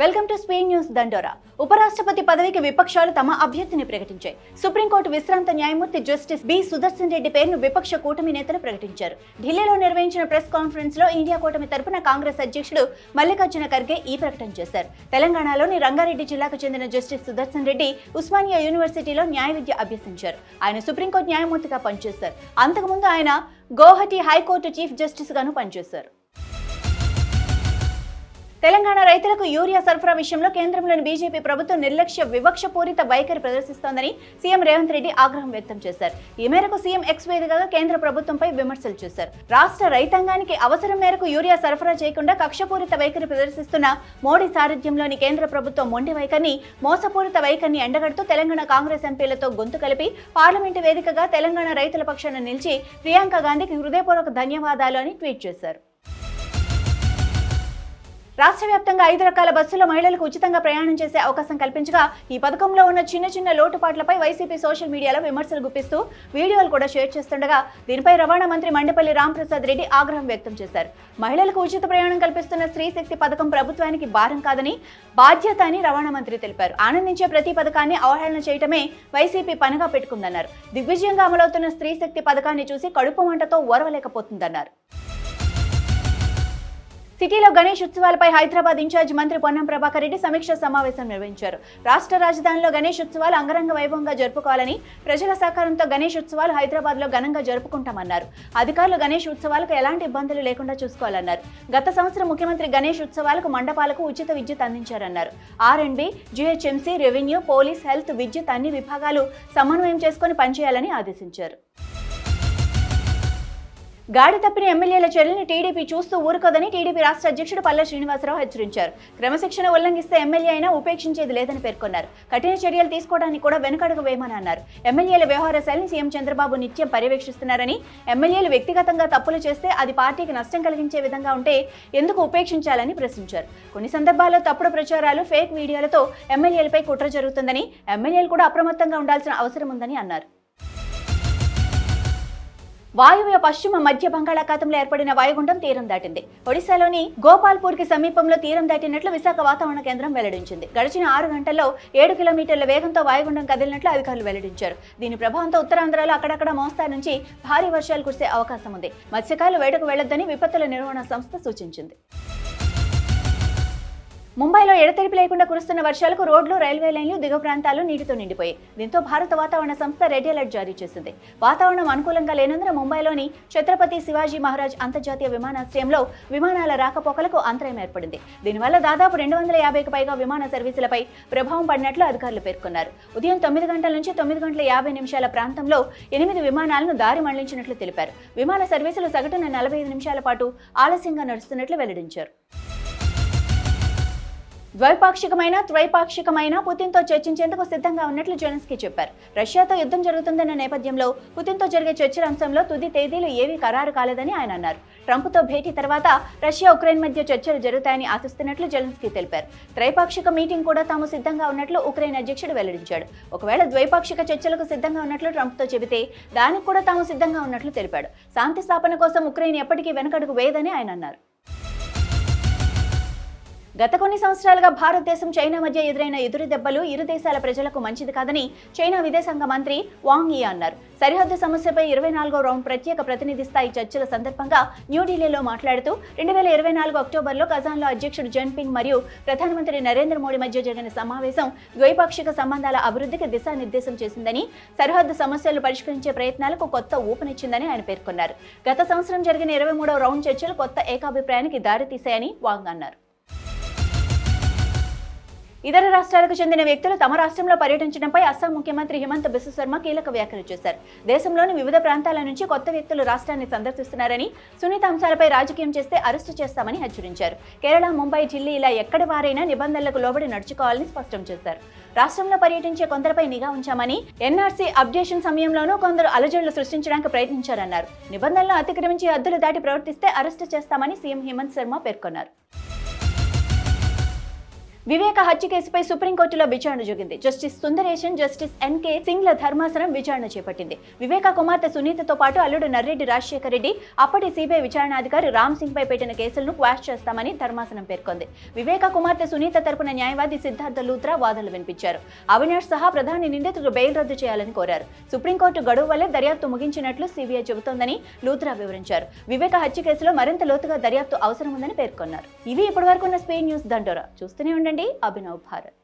Welcome to speed news దండోరా. ఉపరాష్ట్రపతి పదవికి విపక్షాలు తమ అభ్యర్థిని ప్రకటించాయి. సుప్రీంకోర్టు విశ్రాంత న్యాయమూర్తి జస్టిస్ బి సుదర్శన్ రెడ్డి పేరును విపక్ష కూటమి నేతలు ప్రకటించారు. ఢిల్లీలో నిర్వహించిన ప్రెస్ కాన్ఫరెన్స్ లో ఇండియా కూటమి తరపున కాంగ్రెస్ అధ్యక్షుడు మల్లికార్జున ఖర్గే ఈ ప్రకటన చేశారు. తెలంగాణలోని రంగారెడ్డి జిల్లాకు చెందిన జస్టిస్ సుదర్శన్ రెడ్డి ఉస్మానియా యూనివర్సిటీలో న్యాయ విద్య అభ్యసించారు. ఆయన సుప్రీంకోర్టు న్యాయమూర్తిగా పనిచేశారు. అంతకుముందు ఆయన గౌహటి హైకోర్టు చీఫ్ జస్టిస్ గాను పనిచేశారు. తెలంగాణ రైతులకు యూరియా సరఫరా విషయంలో కేంద్రంలోని బీజేపీ ప్రభుత్వం నిర్లక్ష్య వివక్షపూరిత వైఖరి ప్రదర్శిస్తోందని సీఎం రేవంత్ రెడ్డి ఆగ్రహం వ్యక్తం చేశారు. ఈ మేరకు సీఎం ఎక్స్ వేదికగా కేంద్ర ప్రభుత్వంపై విమర్శలు చేశారు. రాష్ట్ర రైతాంగానికి అవసరం మేరకు యూరియా సరఫరా చేయకుండా కక్షపూరిత వైఖరి ప్రదర్శిస్తున్న మోడీ సారథ్యంలోని కేంద్ర ప్రభుత్వం మొండి వైఖరిని, మోసపూరిత వైఖరిని ఎండగడుతూ తెలంగాణ కాంగ్రెస్ ఎంపీలతో గొంతు కలిపి పార్లమెంటు వేదికగా తెలంగాణ రైతుల పక్షాన నిలిచి ప్రియాంక గాంధీకి హృదయపూర్వక ధన్యవాదాలు అని ట్వీట్ చేశారు. రాష్ట్ర వ్యాప్తంగా 5 రకాల బస్సుల్లో మహిళలకు ఉచితంగా ప్రయాణం చేసే అవకాశం కల్పించగా ఈ పథకంలో ఉన్న చిన్న లోటుపాట్లపై వైసీపీ సోషల్ మీడియాలో విమర్శలు గుప్పిస్తూ వీడియోలు కూడా షేర్ చేస్తుండగా దీనిపై రవాణా మంత్రి మండపల్లి రాంప్రసాద్ రెడ్డి ఆగ్రహం వ్యక్తం చేశారు. మహిళలకు ఉచిత ప్రయాణం కల్పిస్తున్న స్త్రీ శక్తి పథకం ప్రభుత్వానికి భారం కాదని, బాధ్యత అని రవాణా మంత్రి తెలిపారు. ఆనందించే ప్రతి పథకాన్ని అవహేళన చేయటమే వైసీపీ పనిగా పెట్టుకుందన్నారు. దిగ్విజయంగా అమలవుతున్న స్త్రీ శక్తి పథకాన్ని చూసి కడుపు మంటతో ఓర్వలేకపోతుందన్నారు. సిటీలో గణేష్ ఉత్సవాలపై హైదరాబాద్ ఇన్ఛార్జ్ మంత్రి పొన్నం ప్రభాకర్ రెడ్డి సమీక్ష సమావేశం నిర్వహించారు. రాష్ట్ర రాజధానిలో గణేష్ ఉత్సవాలు అంగరంగ వైభవంగా జరుపుకోవాలని, ప్రజల సహకారంతో గణేష్ ఉత్సవాలు హైదరాబాద్ లో ఘనంగా జరుపుకుంటామన్నారు. అధికారులు గణేష్ ఉత్సవాలకు ఎలాంటి ఇబ్బందులు లేకుండా చూసుకోవాలన్నారు. గత సంవత్సరం ముఖ్యమంత్రి గణేష్ ఉత్సవాలకు మండపాలకు ఉచిత విద్యుత్ అందించారన్నారు. R&B, GHMC, revenue, police, health, విద్యుత్ అన్ని విభాగాలు సమన్వయం చేసుకుని పనిచేయాలని ఆదేశించారు. గాడి తప్పిన ఎమ్మెల్యేల చర్యలను టీడీపీ చూస్తూ ఊరుకోదని టీడీపీ రాష్ట్ర అధ్యక్షుడు పల్లె శ్రీనివాసరావు హెచ్చరించారు. క్రమశిక్షణ ఉల్లంఘిస్తే ఎమ్మెల్యే అయినా ఉపేక్షించేది లేదని పేర్కొన్నారు. కఠిన చర్యలు తీసుకోవడానికి కూడా వెనుకడుగు వేయమని అన్నారు. ఎమ్మెల్యేల వ్యవహార శైలిని సీఎం చంద్రబాబు నిత్యం పర్యవేక్షిస్తున్నారని, ఎమ్మెల్యేలు వ్యక్తిగతంగా తప్పులు చేస్తే అది పార్టీకి నష్టం కలిగించే విధంగా ఉంటే ఎందుకు ఉపేక్షించాలని ప్రశ్నించారు. కొన్ని సందర్భాల్లో తప్పుడు ప్రచారాలు, ఫేక్ వీడియోలతో ఎమ్మెల్యేలపై కుట్ర జరుగుతుందని, ఎమ్మెల్యేలు కూడా అప్రమత్తంగా ఉండాల్సిన అవసరం ఉందని అన్నారు. వాయువ్య పశ్చిమ మధ్య బంగాళాఖాతంలో ఏర్పడిన వాయుగుండం తీరం దాటింది. ఒడిశాలోని గోపాల్పూర్ కి సమీపంలో తీరం దాటినట్లు విశాఖ వాతావరణ కేంద్రం వెల్లడించింది. గడిచిన 6 గంటల్లో 7 కిలోమీటర్ల వేగంతో వాయుగుండం కదిలినట్లు అధికారులు వెల్లడించారు. దీని ప్రభావంతో ఉత్తరాంధ్రలో అక్కడక్కడ మోస్తారు నుంచి భారీ వర్షాలు కురిసే అవకాశం ఉంది. మత్స్యకారులు వేటకు వెళ్లొద్దని విపత్తుల నిర్వహణ సంస్థ సూచించింది. ముంబైలో ఎడతెరిపి లేకుండా కురుస్తున్న వర్షాలకు రోడ్లు, రైల్వే లైన్లు, దిగువ ప్రాంతాలు నీటితో నిండిపోయాయి. దీంతో భారత వాతావరణ సంస్థ రెడ్ అలర్ట్ జారీ చేసింది. వాతావరణం అనుకూలంగా లేనందున ముంబైలోని ఛత్రపతి శివాజీ మహారాజ్ అంతర్జాతీయ విమానాశ్రయంలో విమానాల రాకపోకలకు అంతరాయం ఏర్పడింది. దీనివల్ల దాదాపు 250కి పైగా విమాన సర్వీసులపై ప్రభావం పడినట్లు అధికారులు పేర్కొన్నారు. ఉదయం 9 గంటల నుంచి 9 గంటల 50 నిమిషాల ప్రాంతంలో 8 విమానాలను దారి మళ్లించినట్లు తెలిపారు. విమాన సర్వీసులు సగటున 45 నిమిషాల పాటు ఆలస్యంగా నడుస్తున్నట్లు వెల్లడించారు. ద్వైపాక్షికమైన, త్రైపాక్షికమైన పుతిన్తో చర్చించేందుకు సిద్ధంగా ఉన్నట్లు జెలెన్స్కీ చెప్పారు. రష్యాతో యుద్ధం జరుగుతుందన్న నేపథ్యంలో పుతిన్తో జరిగే చర్చల అంశంలో తుది తేదీలు ఏవీ ఖరారు కాలేదని ఆయన అన్నారు. ట్రంప్తో భేటీ తర్వాత రష్యా, ఉక్రెయిన్ మధ్య చర్చలు జరుగుతాయని ఆశిస్తున్నట్లు జెలెన్స్కీ తెలిపారు. త్రైపాక్షిక మీటింగ్ కూడా తాము సిద్ధంగా ఉన్నట్లు ఉక్రెయిన్ అధ్యక్షుడు వెల్లడించాడు. ఒకవేళ ద్వైపాక్షిక చర్చలకు సిద్ధంగా ఉన్నట్లు ట్రంప్తో చెబితే దానికి కూడా తాము సిద్ధంగా ఉన్నట్లు తెలిపాడు. శాంతి స్థాపన కోసం ఉక్రెయిన్ ఎప్పటికీ వెనకడుగు వేయదని ఆయన అన్నారు. గత కొన్ని సంవత్సరాలుగా భారతదేశం, చైనా మధ్య ఎదురైన ఎదురు దెబ్బలు ఇరు దేశాల ప్రజలకు మంచిది కాదని చైనా విదేశాంగ మంత్రి వాంగ్ యీ అన్నారు. సరిహద్దు సమస్యపై 24వ రౌండ్ ప్రత్యేక ప్రతినిధి స్థాయి చర్చల సందర్భంగా న్యూఢిల్లీలో మాట్లాడుతూ 2024 అక్టోబర్లో కజాన్లో అధ్యక్షుడు జిన్పింగ్ మరియు ప్రధానమంత్రి నరేంద్ర మోడీ మధ్య జరిగిన సమావేశం ద్వైపాక్షిక సంబంధాల అభివృద్ధికి దిశానిర్దేశం చేసిందని, సరిహద్దు సమస్యలు పరిష్కరించే ప్రయత్నాలకు కొత్త ఊపునిచ్చిందని ఆయన పేర్కొన్నారు. గత సంవత్సరం జరిగిన 23వ రౌండ్ చర్చలు కొత్త ఏకాభిప్రాయానికి దారితీశాయని వాంగ్ అన్నారు. ఇతర రాష్ట్రాలకు చెందిన వ్యక్తులు తమ రాష్ట్రంలో పర్యటించడంపై అస్సాం ముఖ్యమంత్రి హిమంత బిశ్వ శర్మ కీలక వ్యాఖ్యలు చేశారు. దేశంలోని వివిధ ప్రాంతాల నుంచి కొత్త వ్యక్తులు రాష్ట్రాన్ని సందర్శిస్తున్నారని, సున్నిత అంశాలపై రాజకీయం చేస్తే అరెస్టు చేస్తామని హెచ్చరించారు. కేరళ, ముంబై, ఢిల్లీ ఇలా ఎక్కడి వారైనా నిబంధనలకు లోబడి నడుచుకోవాలని స్పష్టం చేశారు. రాష్ట్రంలో పర్యటించే కొందరిపై నిఘా ఉంచామని, NRC అప్డేషన్ సమయంలోనూ కొందరు అలజడులు సృష్టించడానికి ప్రయత్నించారన్నారు. నిబంధనలు అతిక్రమించి హద్దులు దాటి ప్రవర్తిస్తే అరెస్టు చేస్తామని సీఎం హిమంత్ శర్మ పేర్కొన్నారు. వివేక హత్య కేసుపై సుప్రీంకోర్టులో విచారణ జరిగింది. జస్టిస్ సుందరేశన్, జస్టిస్ ఎన్కే సింగ్ల ధర్మాసనం విచారణ చేపట్టింది. వివేక కుమార్తె సునీతతో పాటు అల్లుడు నర్రెడ్డి రాజశేఖర రెడ్డి, అప్పటి సిబిఐ విచారణాధికారి రామ్ సింగ్ పై పెట్టిన కేసులను క్వాష్ చేస్తామని ధర్మాసనం పేర్కొంది. వివేక కుమార్తె సునీత తరపున న్యాయవాది సిద్ధార్థ లూత్రా వాదనలు వినిపించారు. అవినాష్ సహా ప్రధాని నిందితులు బెయిల్ రద్దు చేయాలని కోరారు. సుప్రీంకోర్టు గడువు వల్లే దర్యాప్తు ముగించినట్లు సిబిఐ చెబుతోందని లూత్రా వివరించారు. వివేక హత్య కేసులో మరింత లోతుగా దర్యాప్తు అవసరం ఉందని పేర్కొన్నారు. ఇవి ఇప్పటివరకు ఉన్న స్పీడ్ న్యూస్ దండోరా. చూస్తూనే ఉండండి అభినవ్ భారత్.